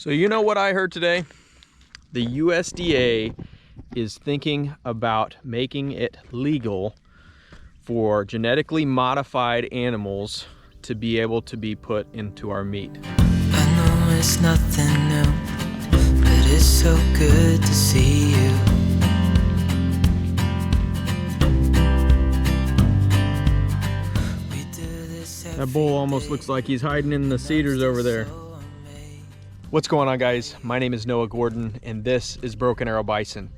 So you know what I heard today? The USDA is thinking about making it legal for genetically modified animals to be able to be put into our meat. I know it's nothing new, but it's so good to see you. That bull almost looks like he's hiding in the cedars over there. What's going on, guys? My name is Noah Gordon and this is Broken Arrow Bison.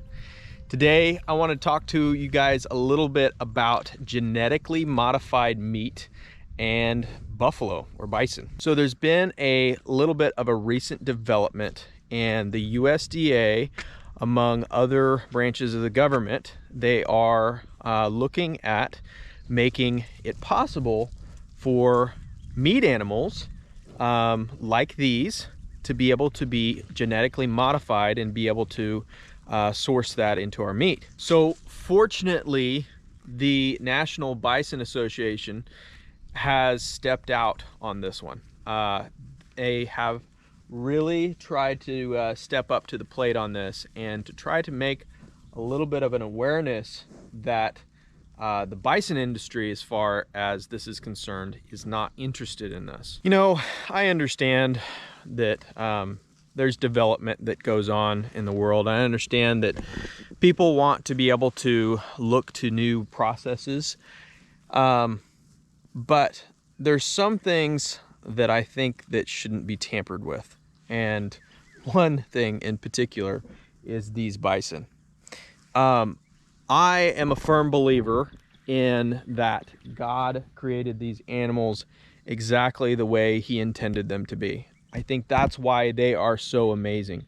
Today I want to talk to you guys a little bit about genetically modified meat and buffalo or bison. So there's been a little bit of a recent development, and the USDA, among other branches of the government, they are looking at making it possible for meat animals like these to be able to be genetically modified and be able to source that into our meat. So fortunately, the National Bison Association has stepped out on this one. They have really tried to step up to the plate on this and to try to make a little bit of an awareness that the bison industry, as far as this is concerned, is not interested in this. You know, I understand that there's development that goes on in the world. I understand that people want to be able to look to new processes, but there's some things that I think that shouldn't be tampered with. And one thing in particular is these bison. I am a firm believer in that God created these animals exactly the way He intended them to be. I think that's why they are so amazing.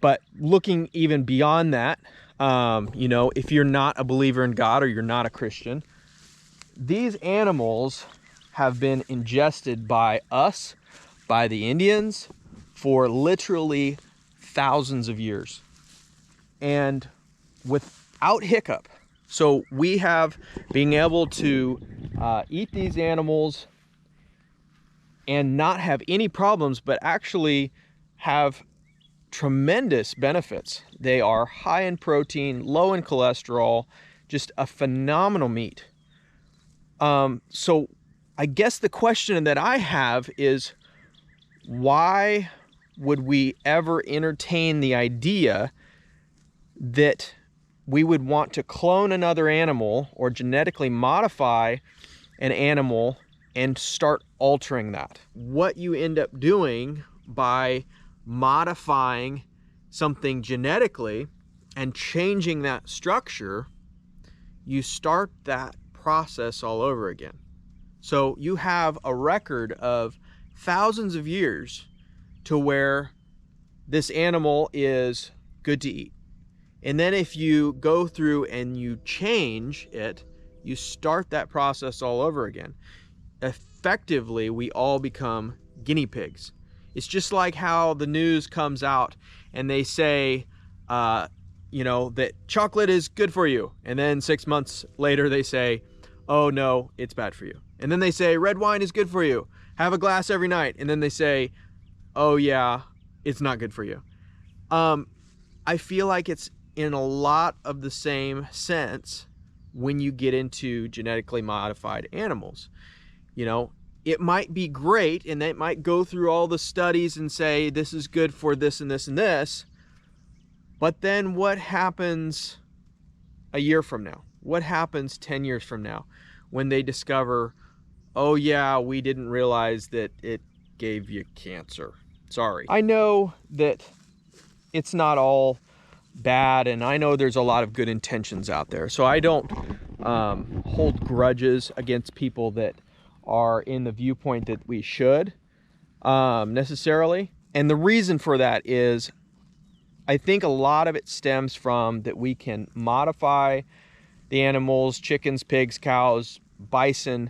But looking even beyond that, you know, if you're not a believer in God or you're not a Christian, these animals have been ingested by us, by the Indians, for literally thousands of years, and without hiccup. So we have being able to eat these animals and not have any problems, but actually have tremendous benefits. They are high in protein, low in cholesterol, just a phenomenal meat. So I guess the question that I have is, why would we ever entertain the idea that we would want to clone another animal or genetically modify an animal and start altering that? What you end up doing by modifying something genetically and changing that structure, you start that process all over again. So you have a record of thousands of years to where this animal is good to eat. And then if you go through and you change it, you start that process all over again. Effectively, we all become guinea pigs. It's just like how the news comes out and they say, you know, that chocolate is good for you. And then 6 months later they say, oh no, it's bad for you. And then they say red wine is good for you. Have a glass every night. And then they say, oh yeah, it's not good for you. I feel like it's in a lot of the same sense when you get into genetically modified animals. You know, it might be great and they might go through all the studies and say this is good for this and this and this, but then what happens a year from now? What happens 10 years from now when they discover, oh yeah, we didn't realize that it gave you cancer? Sorry. I know that it's not all bad, and I know there's a lot of good intentions out there, so I don't hold grudges against people that are in the viewpoint that we should necessarily. And the reason for that is I think a lot of it stems from that we can modify the animals, chickens, pigs, cows, bison,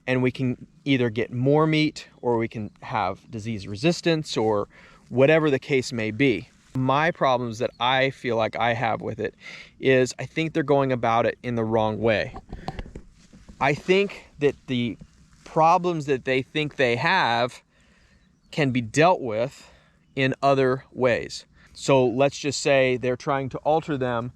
and we can either get more meat or we can have disease resistance or whatever the case may be. My problems that I feel like I have with it is I think they're going about it in the wrong way. I think that the problems that they think they have can be dealt with in other ways. So let's just say they're trying to alter them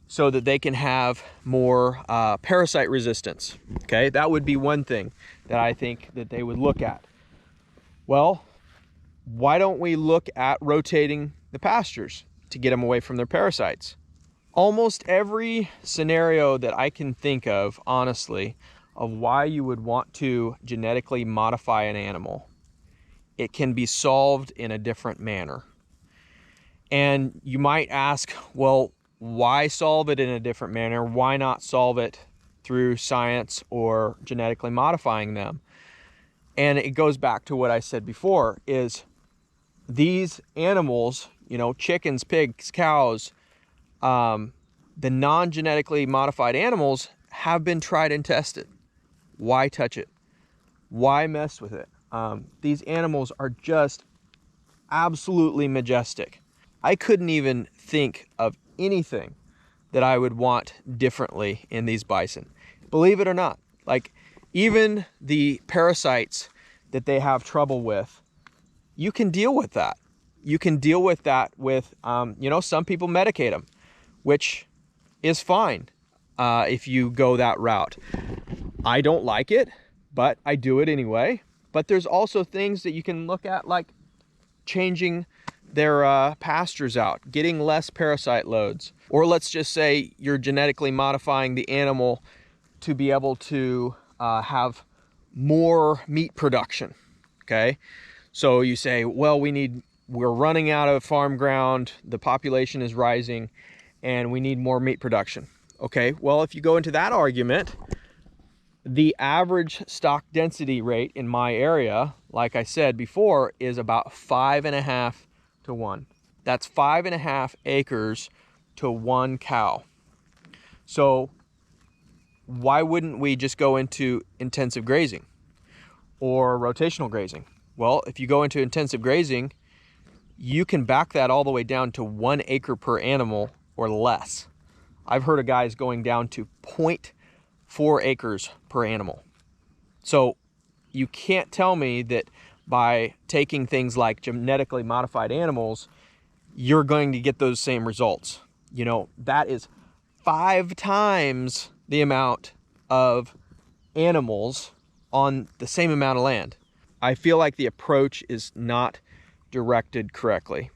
so that they can have more parasite resistance. Okay, that would be one thing that I think that they would look at. Well, why don't we look at rotating the pastures to get them away from their parasites? Almost every scenario that I can think of, honestly, of why you would want to genetically modify an animal, it can be solved in a different manner. And you might ask, well, why solve it in a different manner? Why not solve it through science or genetically modifying them? And it goes back to what I said before, is these animals, you know, chickens, pigs, cows, the non-genetically modified animals have been tried and tested. Why touch it? Why mess with it? These animals are just absolutely majestic. I couldn't even think of anything that I would want differently in these bison. Believe it or not, like even the parasites that they have trouble with, you can deal with that. You can deal with that with, you know, some people medicate them, which is fine if you go that route. I don't like it, but I do it anyway. But there's also things that you can look at, like changing their pastures out, getting less parasite loads. Or let's just say you're genetically modifying the animal to be able to have more meat production, okay? So you say, well, we're running out of farm ground, the population is rising, and we need more meat production. Okay, well, if you go into that argument, the average stock density rate in my area, like I said before, is about 5.5 to 1. That's 5.5 acres to 1 cow. So why wouldn't we just go into intensive grazing or rotational grazing? Well, if you go into intensive grazing, you can back that all the way down to 1 acre per animal or less. I've heard of guys going down to 0.4 acres per animal. So you can't tell me that by taking things like genetically modified animals, you're going to get those same results. You know, that is 5 times the amount of animals on the same amount of land. I feel like the approach is not directed correctly.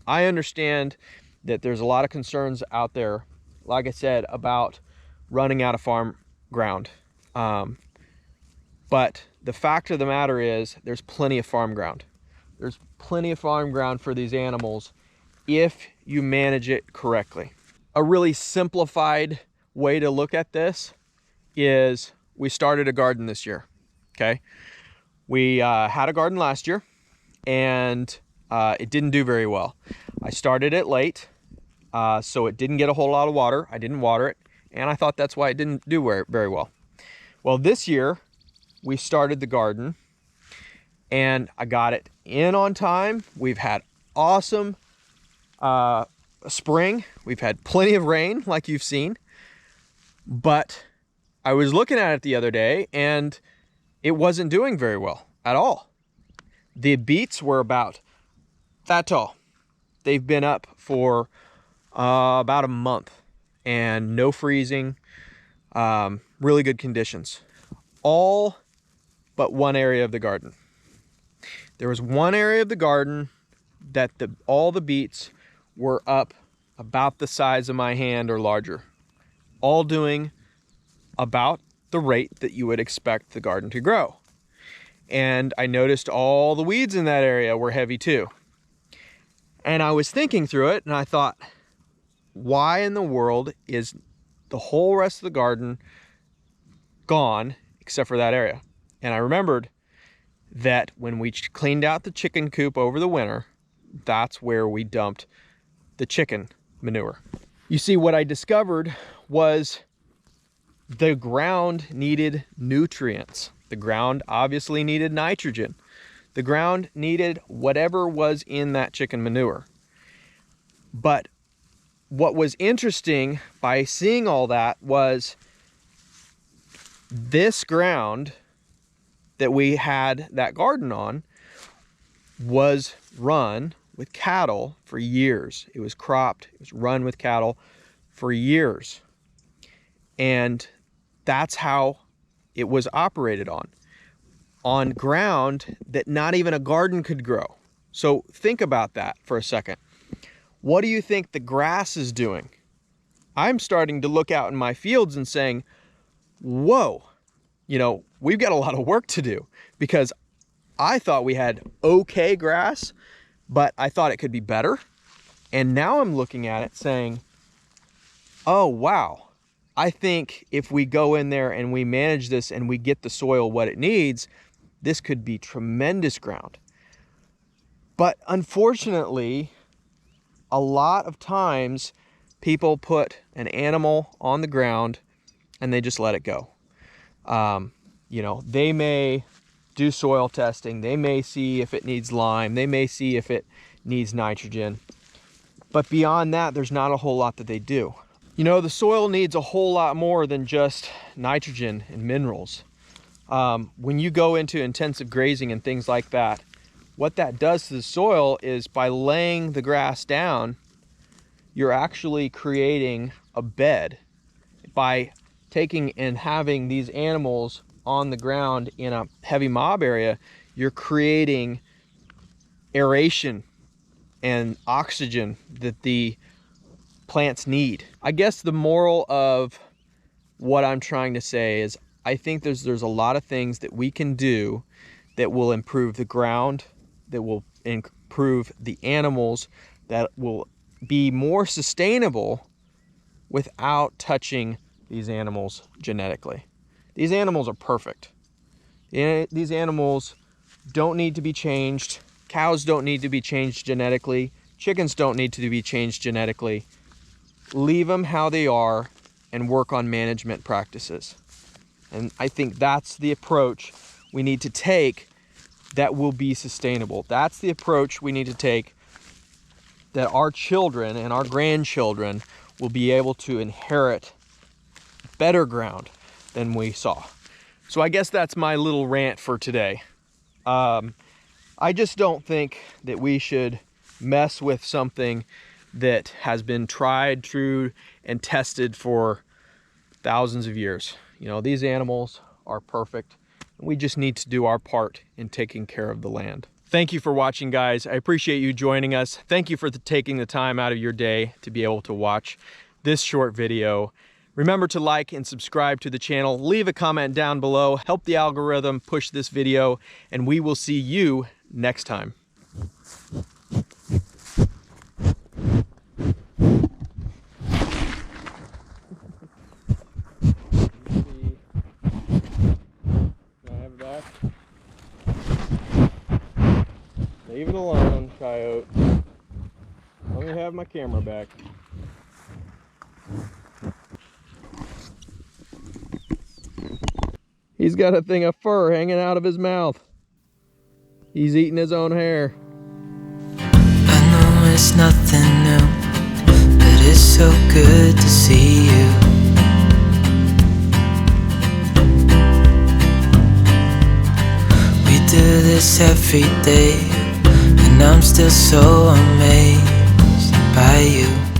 I understand that there's a lot of concerns out there, like I said, about running out of farm ground. But the fact of the matter is there's plenty of farm ground. There's plenty of farm ground for these animals if you manage it correctly. A really simplified way to look at this is we started a garden this year, okay? We had a garden last year and it didn't do very well. I started it late, so it didn't get a whole lot of water. I didn't water it, and I thought that's why it didn't do very well. Well, this year we started the garden and I got it in on time. We've had awesome spring. We've had plenty of rain, like you've seen. But I was looking at it the other day and it wasn't doing very well at all. The beets were about that tall. They've been up for about a month and no freezing, really good conditions. All but one area of the garden. There was one area of the garden that all the beets were up about the size of my hand or larger, all doing about the rate that you would expect the garden to grow. And I noticed all the weeds in that area were heavy too. And I was thinking through it and I thought, why in the world is the whole rest of the garden gone except for that area? And I remembered that when we cleaned out the chicken coop over the winter, that's where we dumped the chicken manure. You see, what I discovered was the ground needed nutrients. The ground obviously needed nitrogen. The ground needed whatever was in that chicken manure. But what was interesting by seeing all that was this ground that we had that garden on was run with cattle for years. It was cropped, it was run with cattle for years. And that's how it was operated on ground that not even a garden could grow. So think about that for a second. What do you think the grass is doing? I'm starting to look out in my fields and saying, whoa, we've got a lot of work to do, because I thought we had okay grass, but I thought it could be better. And now I'm looking at it saying, oh, wow. I think if we go in there and we manage this and we get the soil what it needs, this could be tremendous ground. But unfortunately, a lot of times people put an animal on the ground and they just let it go. They may do soil testing. They may see if it needs lime. They may see if it needs nitrogen. But beyond that, there's not a whole lot that they do. The soil needs a whole lot more than just nitrogen and minerals. When you go into intensive grazing and things like that, what that does to the soil is, by laying the grass down, you're actually creating a bed. By taking and having these animals on the ground in a heavy mob area, you're creating aeration and oxygen that the plants need. I guess the moral of what I'm trying to say is, I think there's a lot of things that we can do that will improve the ground, that will improve the animals, that will be more sustainable without touching these animals genetically. These animals are perfect. These animals don't need to be changed. Cows don't need to be changed genetically. Chickens don't need to be changed genetically. Leave them how they are and work on management practices. And I think that's the approach we need to take that will be sustainable. That's the approach we need to take that our children and our grandchildren will be able to inherit better ground than we saw. So I guess that's my little rant for today. I just don't think that we should mess with something that has been tried, true, and tested for thousands of years. These animals are perfect. We just need to do our part in taking care of the land. Thank you for watching, guys. I appreciate you joining us. Thank you for taking the time out of your day to be able to watch this short video. Remember to like and subscribe to the channel. Leave a comment down below. Help the algorithm push this video, and we will see you next time. Leave it alone, coyote. Let me have my camera back. He's got a thing of fur hanging out of his mouth. He's eating his own hair. I know it's nothing new, but it's so good to see you. We do this every day, and I'm still so amazed by you.